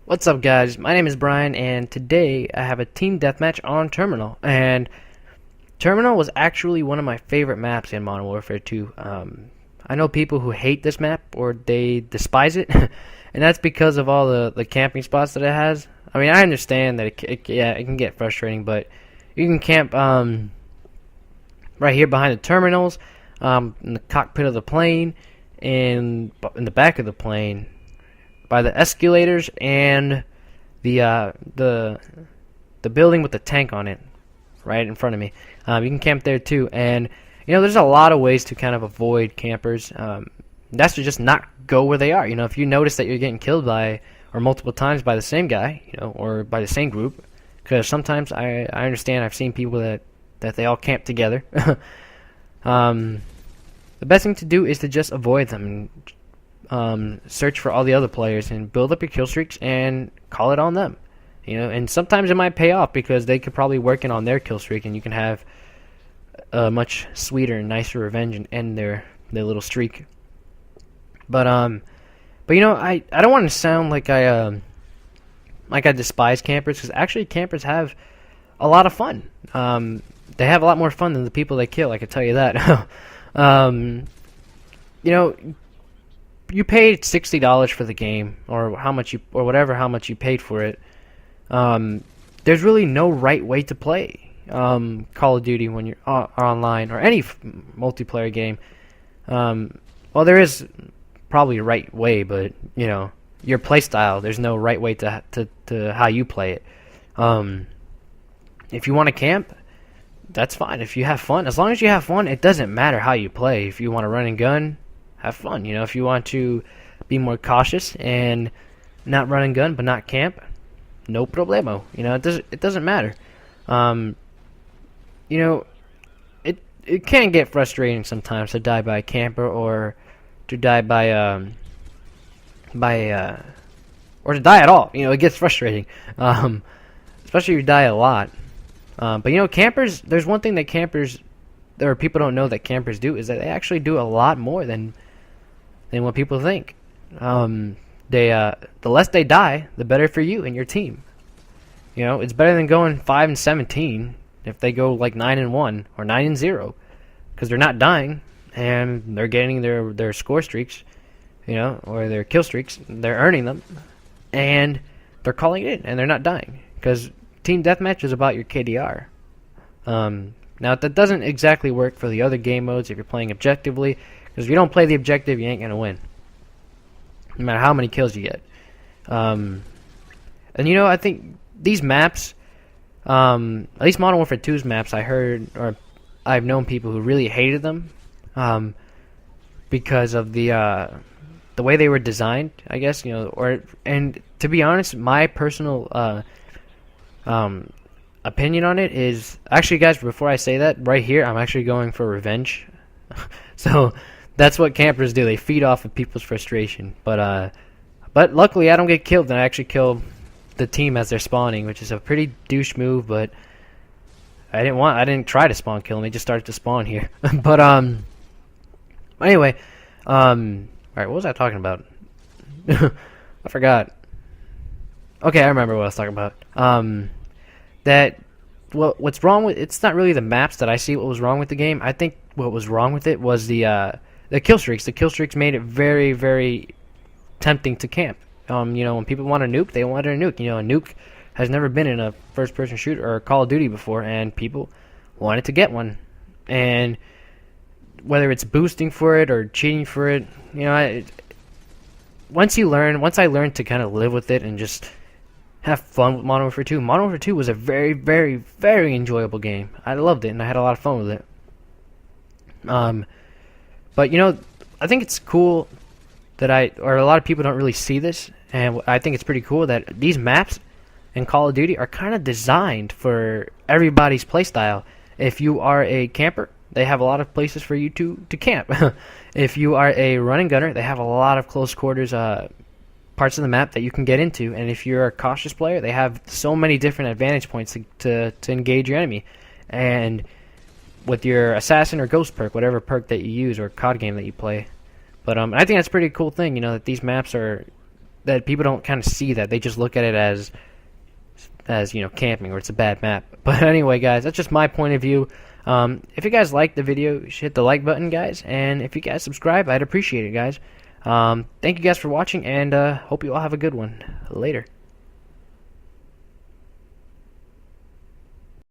What's up, guys? My name is Brian, and today I have a team deathmatch on Terminal. And Terminal was actually one of my favorite maps in Modern Warfare 2. I know people who hate this map or they despise it, and that's because of all the camping spots that it has. I mean, I understand that it can get frustrating, but you can camp right here behind the terminals, in the cockpit of the plane, and in the back of the plane, by the escalators and the building with the tank on it, right in front of me. You can camp there too, and there's a lot of ways to kind of avoid campers. That's to just not go where they are. If you notice that you're getting killed by or multiple times by the same guy, or by the same group, because sometimes I understand I've seen people that they all camp together. The best thing to do is to just avoid them. Search for all the other players and build up your kill streaks and call it on them. And sometimes it might pay off because they could probably working on their kill streak, and you can have a much sweeter and nicer revenge and end their little streak. But I don't want to sound like I despise campers, because actually campers have a lot of fun. They have a lot more fun than the people they kill, I can tell you that. You paid $60 for the game, or how much you paid for it. There's really no right way to play Call of Duty when you're online, or any multiplayer game. Well, there is probably a right way, but your play style, there's no right way to how you play it. If you want to camp, that's fine. If you have fun, as long as you have fun, it doesn't matter how you play. If you want to run and gun, have fun. If you want to be more cautious and not run and gun but not camp, no problemo. It doesn't matter. It can get frustrating sometimes to die by a camper, or to die or to die at all. It gets frustrating, especially if you die a lot. But campers, there's one thing that people don't know that campers do, is that they actually do a lot more than what people think. The less they die, the better for you and your team. It's better than going 5-17 if they go like 9-1 or 9-0, because they're not dying and they're getting their score streaks, or their kill streaks. They're earning them, and they're calling it in, and they're not dying, because team deathmatch is about your KDR. Now, that doesn't exactly work for the other game modes if you're playing objectively, because if you don't play the objective, you ain't going to win, no matter how many kills you get. And I think these maps, at least Modern Warfare 2's maps, I've known people who really hated them, because of the way they were designed, I guess, and to be honest, my personal opinion on it is, actually, guys, before I say that, right here, I'm actually going for revenge. So that's what campers do. They feed off of people's frustration. But luckily I don't get killed, and I actually kill the team as they're spawning, which is a pretty douche move, but I didn't try to spawn kill them. They just started to spawn here. But anyway, alright, what was I talking about? I forgot. Okay, I remember what I was talking about. What's wrong with it's not really the maps that I see what was wrong with the game. I think what was wrong with it was the kill streaks. The kill streaks made it very, very tempting to camp. When people want a nuke, they wanted a nuke. A nuke has never been in a first-person shooter or Call of Duty before, and people wanted to get one. And whether it's boosting for it or cheating for it, once I learned to kind of live with it and just have fun with Modern Warfare 2. Modern Warfare 2 was a very, very, very enjoyable game. I loved it, and I had a lot of fun with it. But I think it's cool that a lot of people don't really see this, and I think it's pretty cool that these maps in Call of Duty are kind of designed for everybody's playstyle. If you are a camper, they have a lot of places for you to camp. If you are a running gunner, they have a lot of close quarters parts of the map that you can get into, and if you're a cautious player, they have so many different advantage points to engage your enemy. And with your assassin or ghost perk, whatever perk that you use, or COD game that you play. But I think that's a pretty cool thing, that these maps that people don't kind of see that. They just look at it as you know, camping, or it's a bad map. But anyway, guys, that's just my point of view. If you guys liked the video, you should hit the like button, guys, and if you guys subscribe, I'd appreciate it, guys. Thank you guys for watching, and hope you all have a good one. Later.